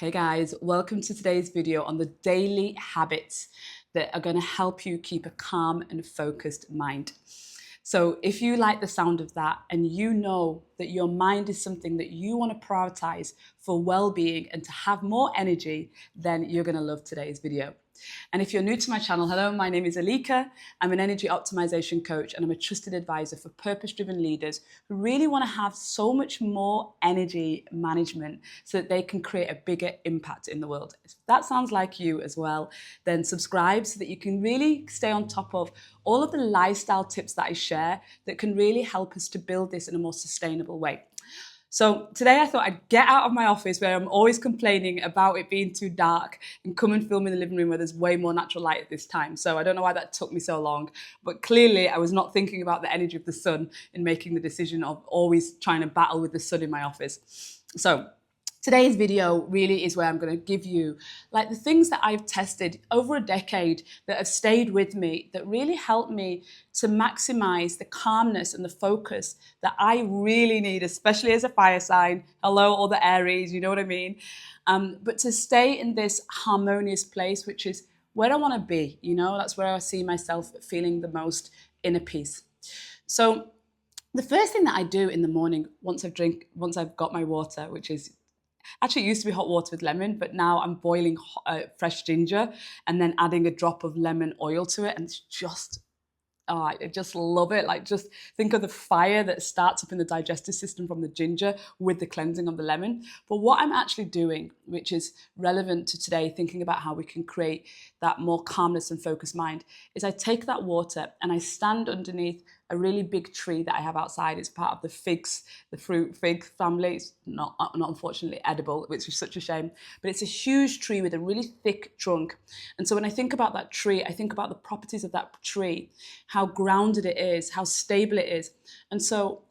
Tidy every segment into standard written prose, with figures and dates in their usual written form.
Hey guys, welcome to today's video on the daily habits that are going to help you keep a calm and focused mind. So if you like the sound of that and you know that your mind is something that you want to prioritize for well-being and to have more energy, then you're going to love today's video. And if you're new to my channel, hello, my name is Elika. I'm an energy optimization coach and I'm a trusted advisor for purpose-driven leaders who really want to have so much more energy management so that they can create a bigger impact in the world. If that sounds like you as well, then subscribe so that you can really stay on top of all of the lifestyle tips that I share that can really help us to build this in a more sustainable way. So today I thought I'd get out of my office where I'm always complaining about it being too dark and come and film in the living room where there's way more natural light at this time. So I don't know why that took me so long, but clearly I was not thinking about the energy of the sun in making the decision of always trying to battle with the sun in my office. So today's video really is where I'm going to give you like the things that I've tested over a decade that have stayed with me that really help me to maximize the calmness and the focus that I really need, especially as a fire sign. Hello, all the Aries, you know what I mean? But to stay in this harmonious place, which is where I want to be, you know, that's where I see myself feeling the most inner peace. So the first thing that I do in the morning once I've got my water, which is actually, it used to be hot water with lemon, but now I'm boiling fresh ginger and then adding a drop of lemon oil to it. And it's just, I just love it. Like, just think of the fire that starts up in the digestive system from the ginger with the cleansing of the lemon. But what I'm actually doing, which is relevant to today, thinking about how we can create that more calmness and focused mind, is I take that water and I stand underneath a really big tree that I have outside. It's part of the fruit fig family. It's not unfortunately edible, which is such a shame, but it's a huge tree with a really thick trunk. And so when I think about that tree, I think about the properties of that tree, how grounded it is, how stable it is. And so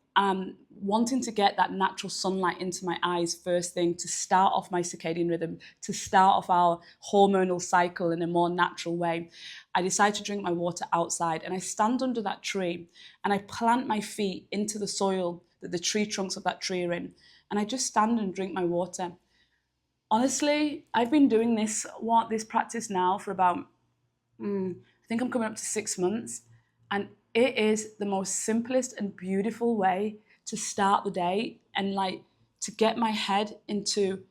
wanting to get that natural sunlight into my eyes first thing to start off my circadian rhythm, to start off our hormonal cycle in a more natural way, I decide to drink my water outside and I stand under that tree and I plant my feet into the soil that the tree trunks of that tree are in. And I just stand and drink my water. Honestly, I've been doing this practice now for about, I think I'm coming up to 6 months. And it is the most simplest and beautiful way to start the day and like to get my head into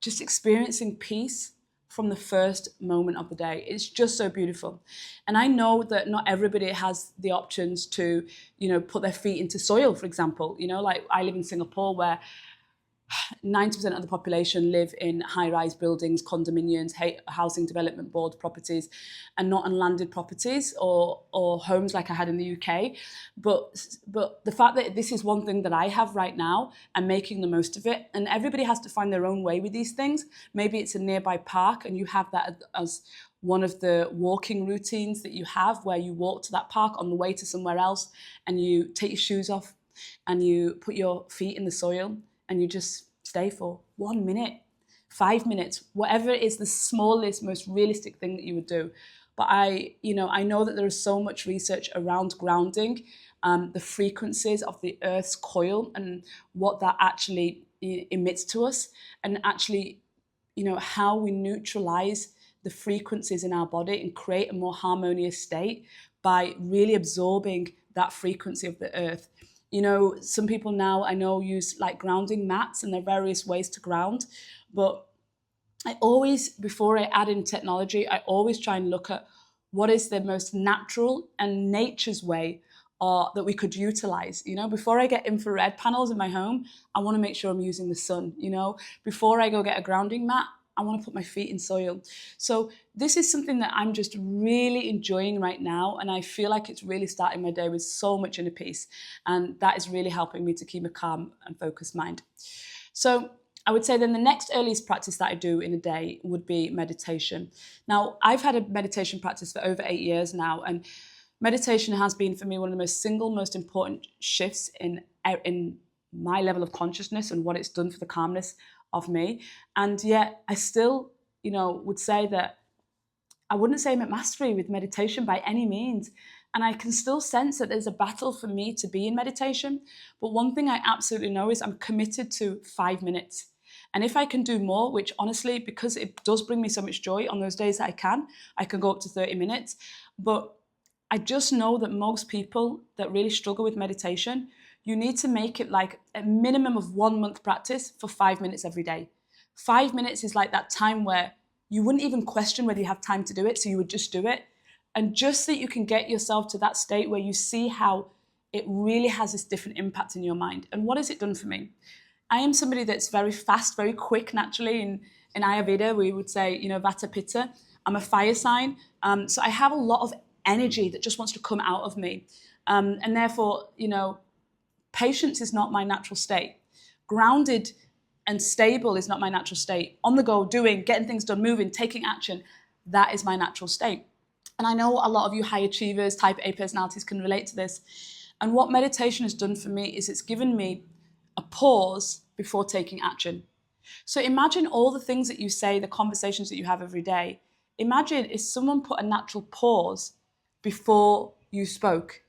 just experiencing peace from the first moment of the day. It's just so beautiful. And I know that not everybody has the options to, you know, put their feet into soil, for example. You know, like I live in Singapore where 90% of the population live in high-rise buildings, condominiums, housing development board properties, and not on landed properties or homes like I had in the UK. But the fact that this is one thing that I have right now, I'm making the most of it. And everybody has to find their own way with these things. Maybe it's a nearby park and you have that as one of the walking routines that you have, where you walk to that park on the way to somewhere else and you take your shoes off and you put your feet in the soil and you just stay for 1 minute, 5 minutes, whatever is the smallest, most realistic thing that you would do. But I know that there is so much research around grounding, the frequencies of the Earth's coil and what that actually emits to us, and actually, you know, how we neutralize the frequencies in our body and create a more harmonious state by really absorbing that frequency of the Earth. You know, some people now I know use like grounding mats and there are various ways to ground. But I always, before I add in technology, I always try and look at what is the most natural and nature's way that we could utilize. You know, before I get infrared panels in my home, I want to make sure I'm using the sun. You know, before I go get a grounding mat, I want to put my feet in soil. So this is something that I'm just really enjoying right now. And I feel like it's really starting my day with so much inner peace. And that is really helping me to keep a calm and focused mind. So I would say then the next earliest practice that I do in a day would be meditation. Now, I've had a meditation practice for over 8 years now. And meditation has been for me one of the most important shifts in my level of consciousness and what it's done for the calmness of me. And yet I still, you know, would say that I wouldn't say I'm at mastery with meditation by any means. And I can still sense that there's a battle for me to be in meditation. But one thing I absolutely know is I'm committed to 5 minutes. And if I can do more, which honestly, because it does bring me so much joy on those days that I can go up to 30 minutes. But I just know that most people that really struggle with meditation, you need to make it like a minimum of 1 month practice for 5 minutes every day. 5 minutes is like that time where you wouldn't even question whether you have time to do it, so you would just do it. And just so you can get yourself to that state where you see how it really has this different impact in your mind. And what has it done for me? I am somebody that's very fast, very quick naturally. In Ayurveda, we would say, Vata Pitta. I'm a fire sign. So I have a lot of energy that just wants to come out of me. And therefore, patience is not my natural state. Grounded and stable is not my natural state. On the go, doing, getting things done, moving, taking action, that is my natural state. And I know a lot of you high achievers, type A personalities can relate to this. And what meditation has done for me is it's given me a pause before taking action. So imagine all the things that you say, the conversations that you have every day. Imagine if someone put a natural pause before you spoke.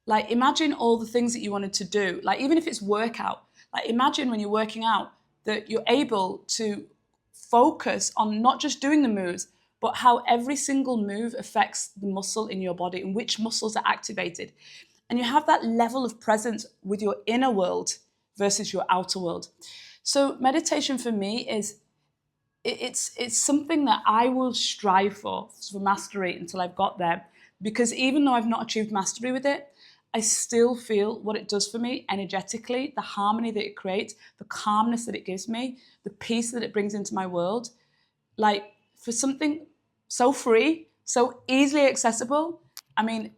Like imagine all the things that you wanted to do. Like even if it's workout, like imagine when you're working out that you're able to focus on not just doing the moves, but how every single move affects the muscle in your body and which muscles are activated. And you have that level of presence with your inner world versus your outer world. So meditation for me is, it's something that I will strive for mastery until I've got there. Because even though I've not achieved mastery with it, I still feel what it does for me energetically, the harmony that it creates, the calmness that it gives me, the peace that it brings into my world. Like for something so free, so easily accessible, I mean,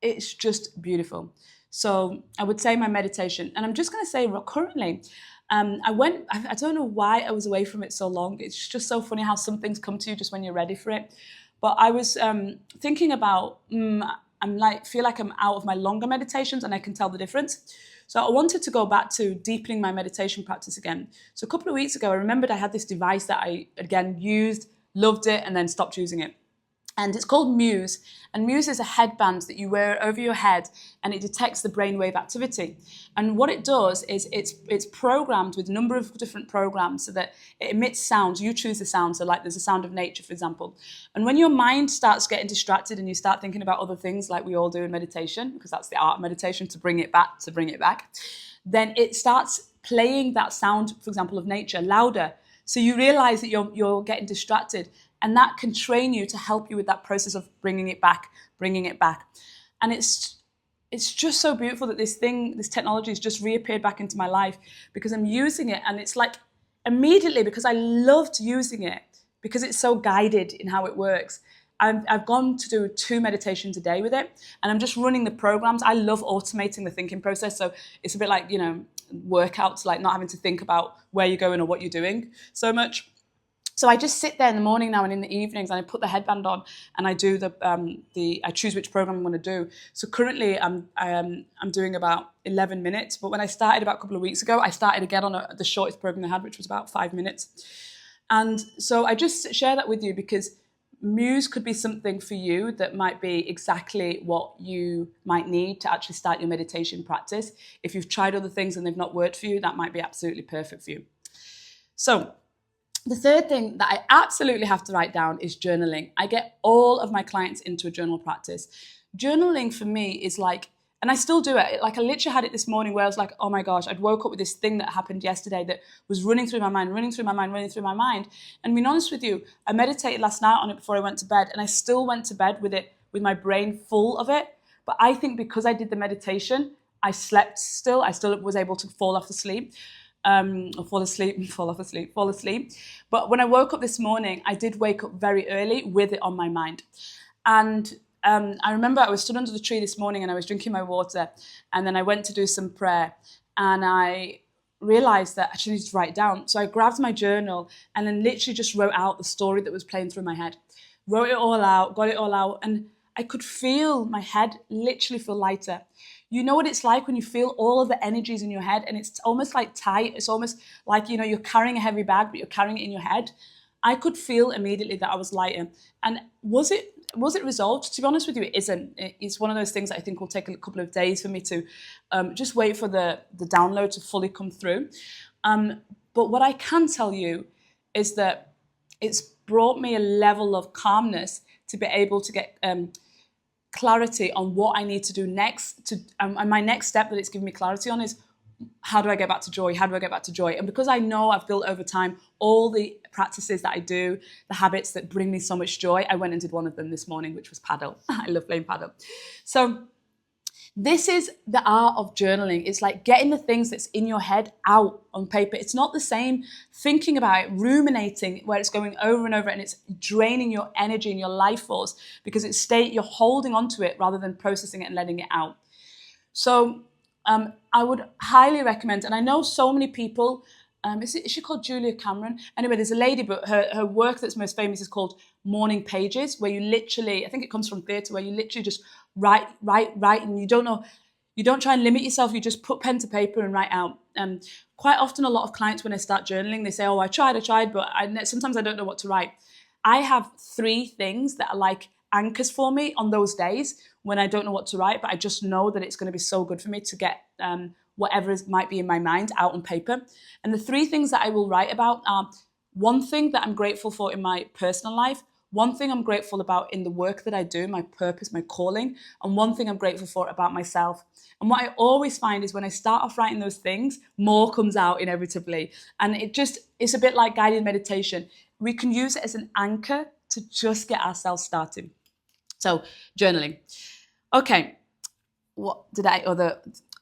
it's just beautiful. So I would say my meditation, and I'm just going to say currently, I don't know why I was away from it so long. It's just so funny how some things come to you just when you're ready for it. But I was thinking about, feel like I'm out of my longer meditations and I can tell the difference. So I wanted to go back to deepening my meditation practice again. So a couple of weeks ago, I remembered I had this device that I, again, used, loved it, and then stopped using it. And it's called Muse. And Muse is a headband that you wear over your head and it detects the brainwave activity. And what it does is it's programmed with a number of different programs so that it emits sounds. You choose the sound. So like there's a sound of nature, for example. And when your mind starts getting distracted and you start thinking about other things like we all do in meditation, because that's the art of meditation, to bring it back, then it starts playing that sound, for example, of nature louder. So you realize that you're getting distracted. And that can train you to help you with that process of bringing it back. And it's just so beautiful that this technology has just reappeared back into my life because I'm using it. And it's like immediately, because I loved using it, because it's so guided in how it works. I've gone to do 2 meditations a day with it, and I'm just running the programs. I love automating the thinking process. So it's a bit like, workouts, like not having to think about where you're going or what you're doing so much. So I just sit there in the morning now and in the evenings, and I put the headband on and I do I choose which program I'm going to do. So currently I'm doing about 11 minutes, but when I started about a couple of weeks ago, I started again on the shortest program I had, which was about 5 minutes. And so I just share that with you because Muse could be something for you that might be exactly what you might need to actually start your meditation practice. If you've tried other things and they've not worked for you, that might be absolutely perfect for you. So the third thing that I absolutely have to write down is journaling. I get all of my clients into a journal practice. Journaling for me is like, and I still do it. Like I literally had it this morning where I was like, oh my gosh, I'd woke up with this thing that happened yesterday that was running through my mind. And being honest with you, I meditated last night on it before I went to bed, and I still went to bed with it, with my brain full of it. But I think because I did the meditation, I slept still. I still was able to fall asleep. But when I woke up this morning, I did wake up very early with it on my mind. And I remember I was stood under the tree this morning and I was drinking my water, and then I went to do some prayer, and I realized that I actually needed to write it down. So I grabbed my journal and then literally just wrote out the story that was playing through my head. Wrote it all out, got it all out, and I could feel my head literally feel lighter. You know what it's like when you feel all of the energies in your head and it's almost like tight. It's almost like, you're carrying a heavy bag, but you're carrying it in your head. I could feel immediately that I was lighter. And was it resolved? To be honest with you, it isn't. It's one of those things that I think will take a couple of days for me to just wait for the download to fully come through. But But what I can tell you is that it's brought me a level of calmness to be able to get clarity on what I need to do next. And my next step that it's given me clarity on is, how do I get back to joy? How do I get back to joy? And because I know I've built over time all the practices that I do, the habits that bring me so much joy, I went and did one of them this morning, which was paddle. I love playing paddle. So this is the art of journaling. It's like getting the things that's in your head out on paper. It's not the same thinking about it, ruminating, where it's going over and over and it's draining your energy and your life force because you're holding onto it rather than processing it and letting it out. So I would highly recommend, and I know so many people, is she called Julia Cameron? Anyway, there's a lady, but her work that's most famous is called Morning Pages, where you literally, I think it comes from theatre, where you literally just write, and you don't try and limit yourself, you just put pen to paper and write out. Quite often, a lot of clients, when they start journaling, they say, oh, I tried, but sometimes I don't know what to write. I have 3 things that are like anchors for me on those days when I don't know what to write, but I just know that it's going to be so good for me to get whatever might be in my mind out on paper. And the 3 things that I will write about are one thing that I'm grateful for in my personal life, one thing I'm grateful about in the work that I do, my purpose, my calling, and one thing I'm grateful for about myself. And what I always find is when I start off writing those things, more comes out inevitably. And it's a bit like guided meditation. We can use it as an anchor to just get ourselves started. So journaling. Okay,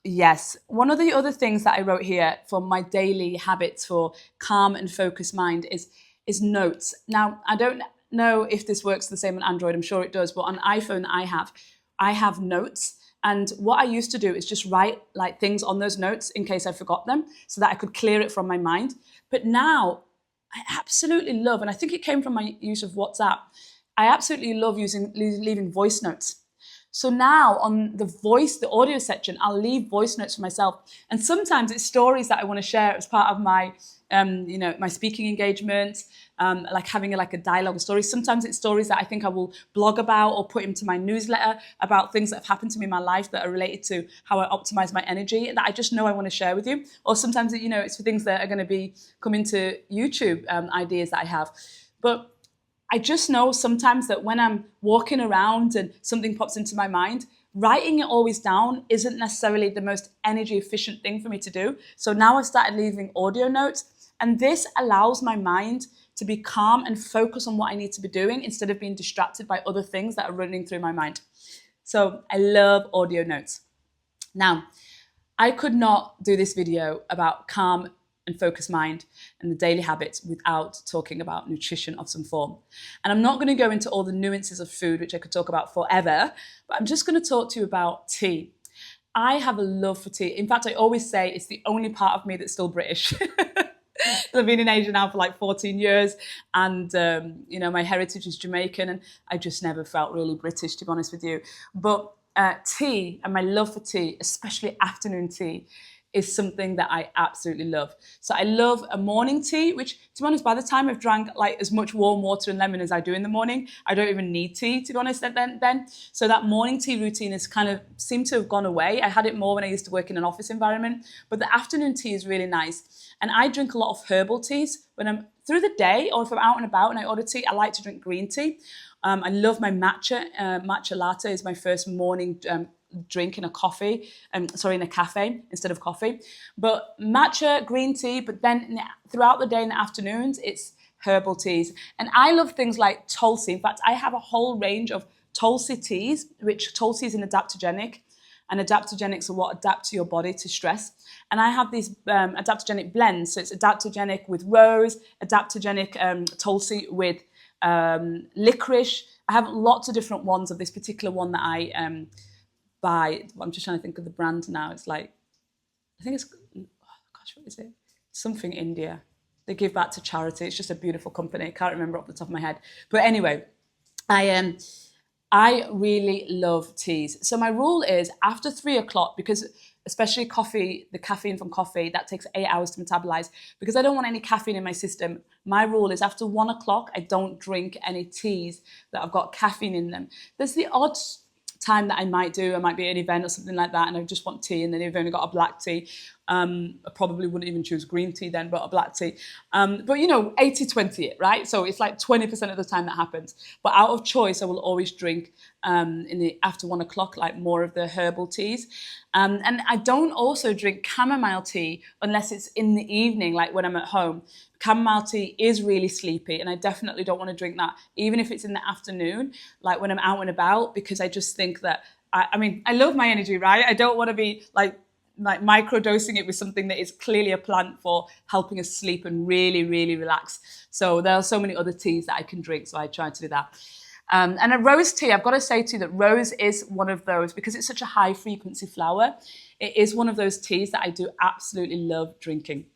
yes, one of the other things that I wrote here for my daily habits for calm and focused mind is notes. Now, I don't know if this works the same on Android, I'm sure it does, but on iPhone I have notes. And what I used to do is just write like things on those notes in case I forgot them so that I could clear it from my mind. But now I absolutely love, and I think it came from my use of WhatsApp, I absolutely love leaving voice notes. So now on the audio section, I'll leave voice notes for myself. And sometimes it's stories that I want to share as part of my, my speaking engagements, like having a dialogue story. Sometimes it's stories that I think I will blog about or put into my newsletter about things that have happened to me in my life that are related to how I optimize my energy that I just know I want to share with you. Or sometimes, it's for things that are going to be coming to YouTube ideas that I have. But I just know sometimes that when I'm walking around and something pops into my mind, writing it always down isn't necessarily the most energy efficient thing for me to do. So now I've started leaving audio notes, and this allows my mind to be calm and focus on what I need to be doing instead of being distracted by other things that are running through my mind. So I love audio notes. Now, I could not do this video about calm and focused mind and the daily habits without talking about nutrition of some form. And I'm not going to go into all the nuances of food, which I could talk about forever, but I'm just going to talk to you about tea. I have a love for tea. In fact, I always say it's the only part of me that's still British. I've been in Asia now for like 14 years and, my heritage is Jamaican and I just never felt really British, to be honest with you. But tea and my love for tea, especially afternoon tea, is something that I absolutely love. So I love a morning tea, which, to be honest, by the time I've drank like as much warm water and lemon as I do in the morning, I don't even need tea, to be honest, then. So that morning tea routine has kind of seemed to have gone away. I had it more when I used to work in an office environment, but the afternoon tea is really nice. And I drink a lot of herbal teas when I'm through the day, or if I'm out and about and I order tea, I like to drink green tea. I love my matcha. Matcha latte is my first morning drink in a cafe instead of coffee. But matcha, green tea, but then throughout the day in the afternoons, it's herbal teas. And I love things like Tulsi. In fact, I have a whole range of Tulsi teas, which Tulsi is an adaptogenic. And adaptogenics are what adapt to your body to stress. And I have these adaptogenic blends. So it's adaptogenic with rose, adaptogenic Tulsi with licorice. I have lots of different ones of this particular one that I buy. I'm just trying to think of the brand now. It's like, I think it's, what is it? Something India. They give back to charity. It's just a beautiful company. I can't remember off the top of my head. But anyway, I really love teas. So my rule is after 3 o'clock, because especially coffee, the caffeine from coffee, that takes 8 hours to metabolize. Because I don't want any caffeine in my system, my rule is after 1 o'clock, I don't drink any teas that have got caffeine in them. There's the odd time that I might be at an event or something like that, and I just want tea, and then you've only got a black tea. I probably wouldn't even choose green tea then, but a black tea. But you know, 80-20 it, right? So it's like 20% of the time that happens. But out of choice, I will always drink after 1 o'clock, like more of the herbal teas. And I don't also drink chamomile tea unless it's in the evening, like when I'm at home. Chamomile tea is really sleepy, and I definitely don't want to drink that, even if it's in the afternoon, like when I'm out and about, because I just think that, I mean, I love my energy, right? I don't want to be like microdosing it with something that is clearly a plant for helping us sleep and really, really relax. So there are so many other teas that I can drink, so I try to do that. And a rose tea, I've got to say to you that rose is one of those, because it's such a high frequency flower, it is one of those teas that I do absolutely love drinking.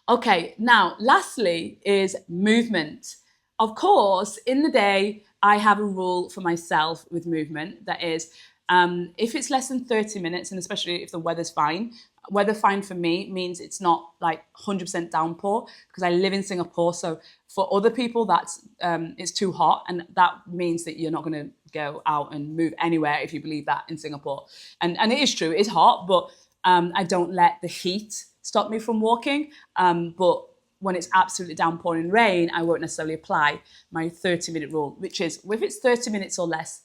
Okay, now lastly is movement. Of course, in the day, I have a rule for myself with movement. That is, if it's less than 30 minutes, and especially if the weather's fine, weather fine for me means it's not like 100% downpour, because I live in Singapore. So for other people, it's too hot. And that means that you're not going to go out and move anywhere if you believe that in Singapore. And it is true, it's hot, but I don't let the heat stop me from walking. But when it's absolutely downpouring rain, I won't necessarily apply my 30-minute rule, which is if it's 30 minutes or less,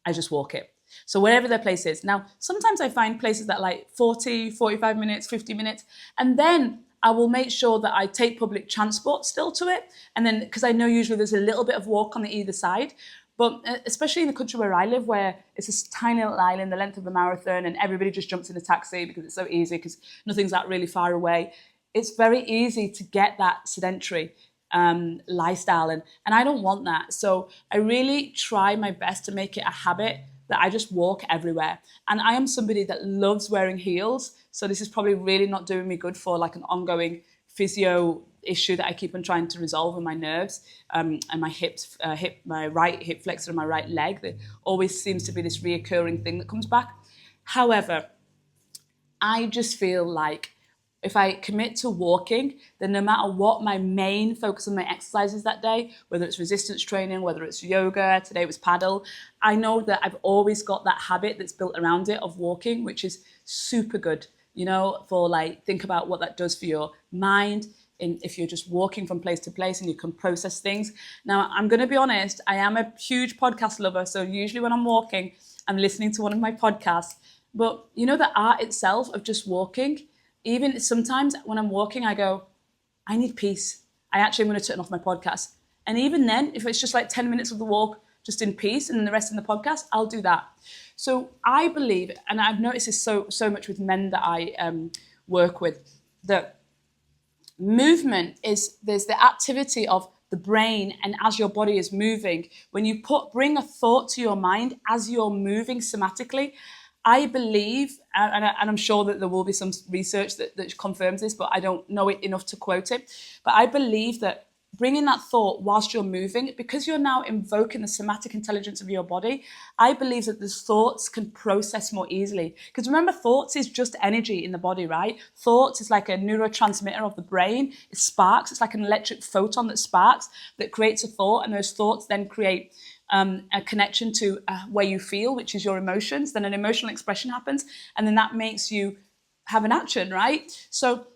I just walk it. So wherever their place is. Now, sometimes I find places that like 40, 45 minutes, 50 minutes, and then I will make sure that I take public transport still to it. And then, because I know usually there's a little bit of walk on the either side, but especially in the country where I live, where it's this tiny little island, the length of a marathon, and everybody just jumps in a taxi because it's so easy, because nothing's that really far away. It's very easy to get that sedentary lifestyle, and I don't want that. So I really try my best to make it a habit that I just walk everywhere. And I am somebody that loves wearing heels, so this is probably really not doing me good for like an ongoing physio issue that I keep on trying to resolve in my nerves, and my hips, my right hip flexor and my right leg. There always seems to be this reoccurring thing that comes back. However, I just feel like if I commit to walking, then no matter what my main focus on my exercises that day, whether it's resistance training, whether it's yoga, today it was paddle, I know that I've always got that habit that's built around it of walking, which is super good, you know, for like, think about what that does for your mind, if you're just walking from place to place and you can process things. Now, I'm going to be honest, I am a huge podcast lover. So usually when I'm walking, I'm listening to one of my podcasts. But you know, the art itself of just walking, even sometimes when I'm walking, I go, I need peace. I actually am going to turn off my podcast. And even then, if it's just like 10 minutes of the walk, just in peace, and then the rest in the podcast, I'll do that. So I believe, and I've noticed this so much with men that I work with, that movement there's the activity of the brain, and as your body is moving, when you bring a thought to your mind as you're moving somatically, I believe, and I'm sure that there will be some research that confirms this, but I don't know it enough to quote it. But I believe that bringing that thought whilst you're moving, because you're now invoking the somatic intelligence of your body, I believe that the thoughts can process more easily. Because remember, thoughts is just energy in the body, right? Thoughts is like a neurotransmitter of the brain. It sparks. It's like an electric photon that sparks, that creates a thought, and those thoughts then create a connection to where you feel, which is your emotions. Then an emotional expression happens, and then that makes you have an action, right? So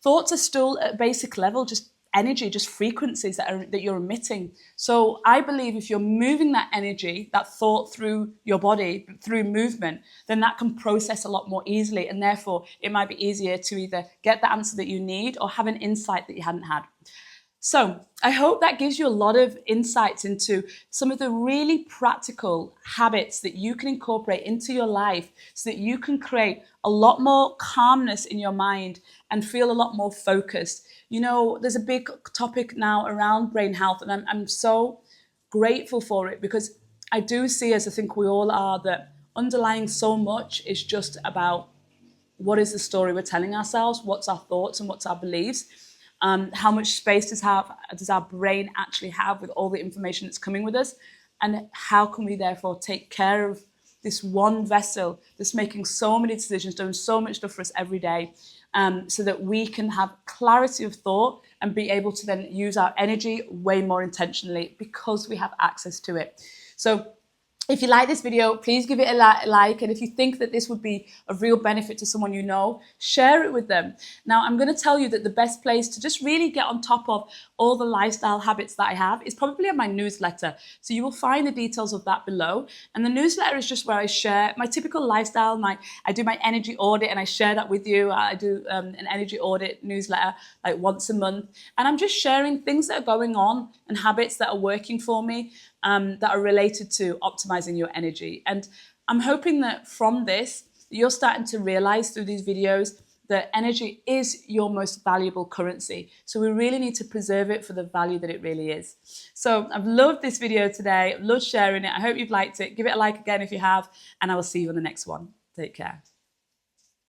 thoughts are still at basic level, just energy, just frequencies that you're emitting. So I believe if you're moving that energy, that thought through your body, through movement, then that can process a lot more easily. And therefore, it might be easier to either get the answer that you need or have an insight that you hadn't had. So I hope that gives you a lot of insights into some of the really practical habits that you can incorporate into your life so that you can create a lot more calmness in your mind and feel a lot more focused. You know, there's a big topic now around brain health, and I'm so grateful for it, because I do see, as I think we all are, that underlying so much is just about what is the story we're telling ourselves, what's our thoughts and what's our beliefs. How much space does our brain actually have with all the information that's coming with us? And how can we therefore take care of this one vessel that's making so many decisions, doing so much stuff for us every day, so that we can have clarity of thought and be able to then use our energy way more intentionally because we have access to it. So If you like this video, please give it a like. And if you think that this would be of real benefit to someone you know, share it with them. Now, I'm going to tell you that the best place to just really get on top of all the lifestyle habits that I have is probably in my newsletter. So you will find the details of that below. And the newsletter is just where I share my typical lifestyle. I do my energy audit and I share that with you. I do an energy audit newsletter like once a month. And I'm just sharing things that are going on and habits that are working for me. That are related to optimizing your energy. And I'm hoping that from this, you're starting to realize through these videos that energy is your most valuable currency. So we really need to preserve it for the value that it really is. So I've loved this video today. I've loved sharing it. I hope you've liked it. Give it a like again if you have, and I will see you on the next one. Take care.